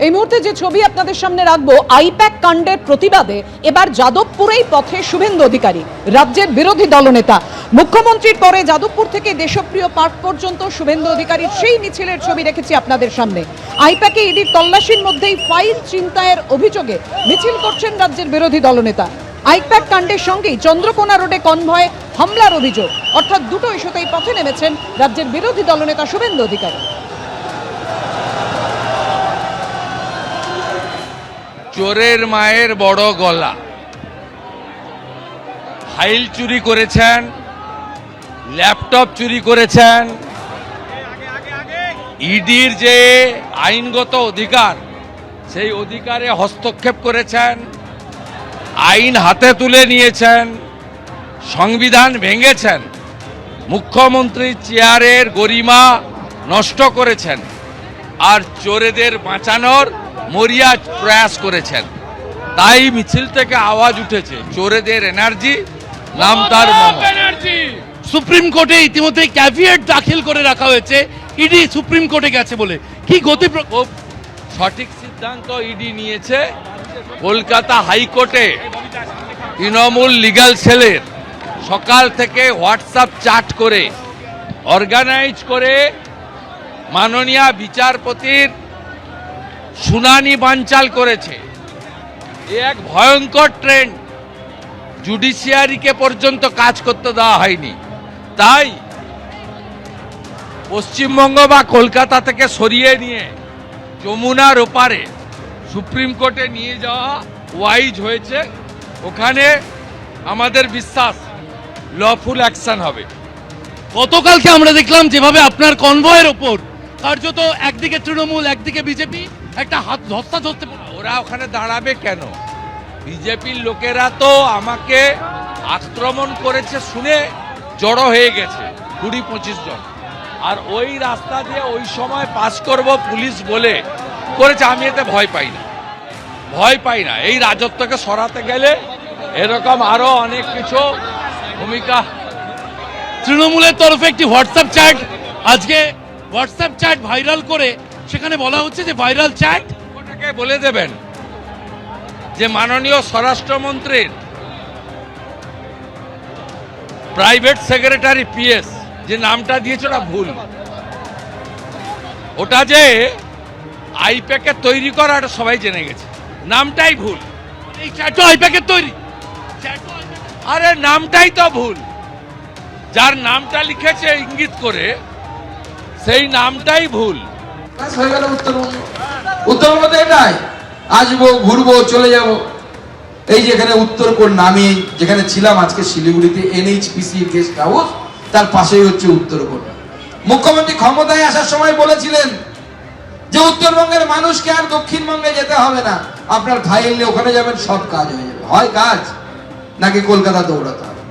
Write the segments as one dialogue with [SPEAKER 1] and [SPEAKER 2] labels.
[SPEAKER 1] এই মুহূর্তে যে ছবি আপনাদের সামনে রাখবো, আইপ্যাক কাণ্ডের প্রতিবাদে এবার যাদবপুরেই পথে শুভেন্দু অধিকারী, রাজ্যের বিরোধী দলনেতা। মুখ্যমন্ত্রীর পরে যাদবপুর থেকে দেশপ্রিয় পার্ক পর্যন্ত শুভেন্দু অধিকারীর সেই মিছিলের ছবি রেখেছি আপনাদের সামনে। আইপ্যাকে ইডির তল্লাশির মধ্যেই ফাইল ছিনতাইয়ের অভিযোগে মিছিল করছেন রাজ্যের বিরোধী দলনেতা। আইপ্যাক কাণ্ডের সঙ্গেই চন্দ্রকোনা রোডে কনভয় হামলার অভিযোগ, অর্থাৎ দুটো ইস্যুতেই পথে নেমেছেন রাজ্যের বিরোধী দলনেতা শুভেন্দু অধিকারী।
[SPEAKER 2] চোরের মায়ের বড় গলা, ফাইল চুরি করেছেন, ল্যাপটপ চুরি করেছেন, ইডির যে আইনগত অধিকার সেই অধিকারে হস্তক্ষেপ করেছেন, আইন হাতে তুলে নিয়েছেন, সংবিধান ভেঙেছেন, মুখ্যমন্ত্রীর চেয়ারের গরিমা নষ্ট করেছেন, আর চোরেদের বাঁচানোর মরিয়া প্রয়াস করেছেন। তাই মিছিল থেকে আওয়াজ উঠেছে, চোরেদের এনার্জি, নাম তার ব্যানার্জি।
[SPEAKER 3] সুপ্রিম কোর্টে ইতিমধ্যে ক্যাভিয়েট দাখিল করে রাখা হয়েছে, ইডি সুপ্রিম কোর্টে গেছে বলে। কি গতি?
[SPEAKER 2] খুব সঠিক সিদ্ধান্ত ইডি নিয়েছে। কলকাতা হাইকোর্টে তৃণমূল লিগ্যাল সেলের সকাল থেকে হোয়াটসঅ্যাপ চ্যাট করে অর্গানাইজ করে মাননীয় বিচারপতির শুনানি বানচাল করেছে। এ এক ভয়ঙ্কর ট্রেন্ড, জুডিশিয়ারিকে পর্যন্ত কাজ করতে দেওয়া হয়নি। তাই পশ্চিমবঙ্গ বা কলকাতা থেকে সরিয়ে নিয়ে যমুনার ওপারে সুপ্রিম কোর্টে নিয়ে যাওয়া ওয়াইজ হয়েছে। ওখানে আমাদের বিশ্বাস লফুল অ্যাকশন হবে।
[SPEAKER 3] গতকালকে আমরা দেখলাম যেভাবে আপনার কনভয়ের ওপর কার্যত একদিকে তৃণমূল একদিকে বিজেপি একটা হাত ধস্তাধস্তি।
[SPEAKER 2] ওরা ওখানে দাঁড়াবে কেন? বিজেপির লোকেরা তো আমাকে আক্রমণ করেছে শুনে জড়ো হয়ে গেছে 20-25 জন, আর ওই রাস্তা দিয়ে ওই সময় পাস করব পুলিশ বলে করেছে। আমি এতে ভয় পাই না, ভয় পাই না। এই রাজত্বকে সরাতে গেলে এরকম আরো অনেক কিছু ভূমিকা।
[SPEAKER 3] তৃণমূলের তরফে একটি হোয়াটসঅ্যাপ চ্যাট, আজকে হোয়াটসঅ্যাপ চ্যাট ভাইরাল করে সেখানে বলা হচ্ছে যে ভাইরাল চ্যাট
[SPEAKER 2] ওটাকে বলে দেবেন যে মাননীয় স্বরাষ্ট্রমন্ত্রীর প্রাইভেট সেক্রেটারি পিএস যে নামটা দিয়েছে ওটা ভুল। ওটা যে আইপ্যাকের তৈরি করা এটা সবাই জেনে গেছে, নামটাই ভুল।
[SPEAKER 3] এই চ্যাটও আইপ্যাকের তৈরি,
[SPEAKER 2] আরে নামটাই তো ভুল। যার নামটা লিখেছে ইঙ্গিত করে সেই নামটাই ভুল।
[SPEAKER 4] হয়ে গেল উত্তরবঙ্গ। উত্তরবঙ্গ এটাই, আসবো ঘুরবো চলে যাব। এই যেখানে উত্তরকোণ নামে যেখানে ছিলাম আজকে শিলিগুড়িতে NHPC গেস্ট হাউস, তার পাশেই হচ্ছে উত্তরকোণ। মুখ্যমন্ত্রী ক্ষমতায় আসার সময় বলেছিলেন যে উত্তরবঙ্গের মানুষকে আর দক্ষিণবঙ্গে যেতে হবে না, আপনার ফাইল নিয়ে ওখানে যাবেন, সব কাজ হয়ে যাবে। হয় কাজ নাকি কলকাতা দৌড়াতে হবে।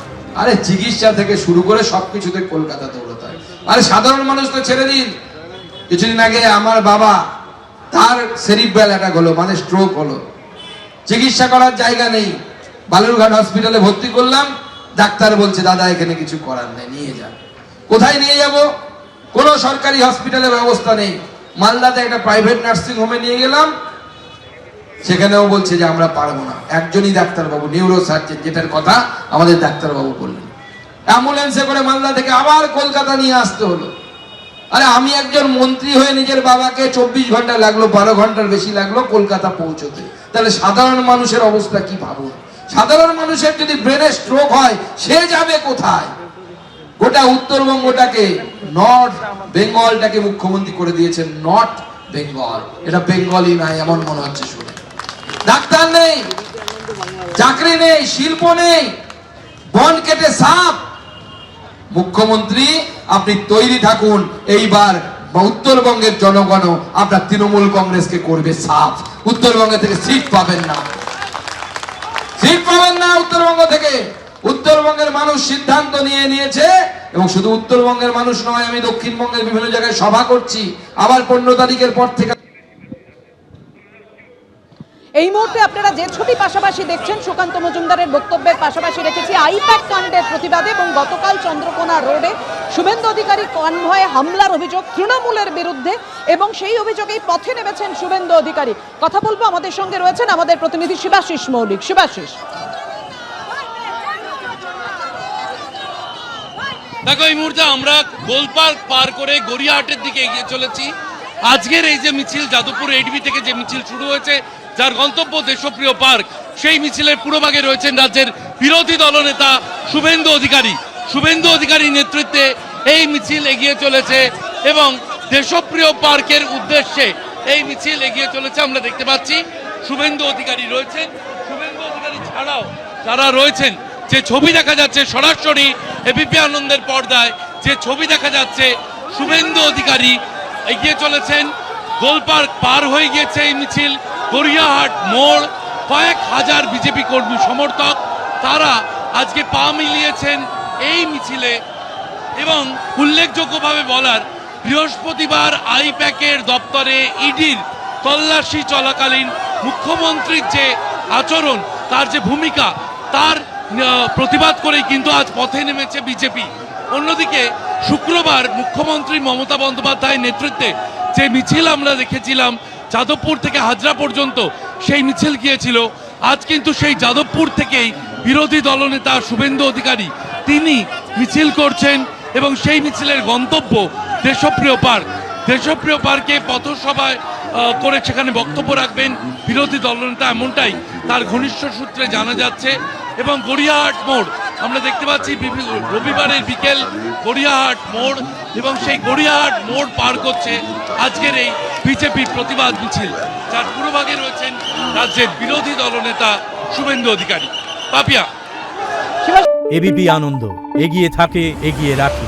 [SPEAKER 4] আরে চিকিৎসা থেকে শুরু করে সবকিছুতে কলকাতা দৌড়াতে হয়। আরে সাধারণ মানুষ তো ছেড়ে দিন। কিছুদিন আগে আমার বাবা, তার সেরিব্রাল অ্যাটাক হলো, মানে স্ট্রোক হলো, চিকিৎসা করার জায়গা নেই। বালুরঘাট হসপিটালে ভর্তি করলাম, ডাক্তার বলছে দাদা এখানে কিছু করার নেই, নিয়ে যান। কোথায় নিয়ে যাব? কোনো সরকারি হসপিটালের ব্যবস্থা নেই। মালদাতে একটা প্রাইভেট নার্সিং হোমে নিয়ে গেলাম, সেখানেও বলছে যে আমরা পারবো না। একজনই ডাক্তারবাবু, নিউরো সার্জন, যেটার কথা আমাদের ডাক্তারবাবু বললেন। অ্যাম্বুলেন্সে করে মালদা থেকে আবার কলকাতা নিয়ে আসতে হলো। আরে আমি একজন মন্ত্রী হয়ে নিজের বাবাকে 24 ঘন্টা লাগলো, 12 ঘন্টার বেশি লাগলো কলকাতা পৌঁছতে। তাহলে সাধারণ মানুষের অবস্থা কি ভাবুন। সাধারণ মানুষের যদি ব্রেনে স্ট্রোক হয়, সে যাবে কোথায়? গোটা উত্তরবঙ্গটাকে, নর্থ বেঙ্গলটাকে মুখ্যমন্ত্রী করে দিয়েছেন নর্থ বেঙ্গল। এটা বেঙ্গলই নাই এমন মনে হচ্ছে শুনে। ডাক্তার নেই, চাকরি নেই, শিল্প নেই, বন কেটে সাপ। মুখ্যমন্ত্রী আপনি তৈরি থাকুন, এইবার উত্তরবঙ্গের জনগণ আপনার তৃণমূল কংগ্রেসকে করবে সাফ। উত্তরবঙ্গ থেকে সিট পাবেন না, সিট পাবেন না উত্তরবঙ্গ থেকে। উত্তরবঙ্গের মানুষ সিদ্ধান্ত নিয়ে নিয়েছে, এবং শুধু উত্তরবঙ্গের মানুষ নয়, আমি দক্ষিণবঙ্গের বিভিন্ন জায়গায় সভা করছি। আবার 15 তারিখের পর থেকে
[SPEAKER 1] এই মুহূর্তে আপনারা যে ছবি পাশাপাশি দেখছেন সুকান্ত মজুমদারের বক্তব্যের পাশাপাশি রেখেছি আইপ্যাক কাণ্ডের প্রতিবাদে এবং গতকাল চন্দ্রকোনা রোডে শুভেন্দু অধিকারী কনভয়ে হামলার অভিযোগ তৃণমূলের বিরুদ্ধে এবং সেই অভিযোগেই পথে নেমেছেন শুভেন্দু অধিকারী। কথা বলবো, আমাদের সঙ্গে রয়েছেন আমাদের প্রতিনিধি শিবাশিস মৌলিক। শিবাশিস,
[SPEAKER 3] দেখো এই মুহূর্তে আমরা গোলপার্ক পার করে গড়িয়াহাটের দিকে এগিয়ে চলেছি। আজকের এই যে মিছিল যাদবপুর এডিবি থেকে যে মিছিল শুরু হয়েছে, যার গন্তব্য দেশপ্রিয় পার্ক, সেই মিছিলের পুরোভাগে রয়েছেন রাজ্যের বিরোধী দলনেতা শুভেন্দু অধিকারী। শুভেন্দু অধিকারীর নেতৃত্বে এই মিছিল এগিয়ে চলেছে এবং দেশপ্রিয় পার্কের উদ্দেশ্যে এই মিছিল এগিয়ে চলেছে। আমরা দেখতে পাচ্ছি শুভেন্দু অধিকারী রয়েছেন। শুভেন্দু অধিকারী ছাড়াও যারা রয়েছেন, যে ছবি দেখা যাচ্ছে সরাসরি এবিপি আনন্দের পর্দায়, যে ছবি দেখা যাচ্ছে শুভেন্দু অধিকারী এগিয়ে চলেছেন। গোলপার্ক পার হয়ে গিয়েছে এই মিছিল, গড়িয়াহাট মোড়। কয়েক হাজার বিজেপি কর্মী সমর্থক তারা আজকে পা মিলিয়েছেন এই মিছিলে। এবং উল্লেখযোগ্যভাবে বলার, বৃহস্পতিবার আইপ্যাকের দপ্তরে ইডির তল্লাশি চলাকালীন মুখ্যমন্ত্রীর যে আচরণ, তার যে ভূমিকা, তার প্রতিবাদ করেই কিন্তু আজ পথে নেমেছে বিজেপি। অন্যদিকে শুক্রবার মুখ্যমন্ত্রী মমতা বন্দ্যোপাধ্যায়ের নেতৃত্বে যে মিছিল আমরা দেখেছিলাম যাদবপুর থেকে হাজরা পর্যন্ত, সেই মিছিল গিয়েছিল। আজ কিন্তু সেই যাদবপুর থেকেই বিরোধী দলনেতা শুভেন্দু অধিকারী তিনি মিছিল করছেন এবং সেই মিছিলের গন্তব্য দেশপ্রিয় পার্ক। দেশপ্রিয় পার্কে পথসভায় করে সেখানে বক্তব্য রাখবেন বিরোধী দলনেতা, এমনটাই তার ঘনিষ্ঠ সূত্রে জানা যাচ্ছে। এবং গড়িয়াহাট মোড় আমরা দেখতে পাচ্ছি রবিবারের বিকেল গড়িয়াহাট মোড়, এবং সেই গড়িয়াহাট মোড় পার করছে আজকের এই বিজেপির প্রতিবাদ মিছিল, যার পুরোভাগে রয়েছেন রাজ্যের বিরোধী দলনেতা শুভেন্দু অধিকারী। পাপিয়া,
[SPEAKER 5] এবিপি আনন্দ, এগিয়ে থাকে, এগিয়ে রাখে।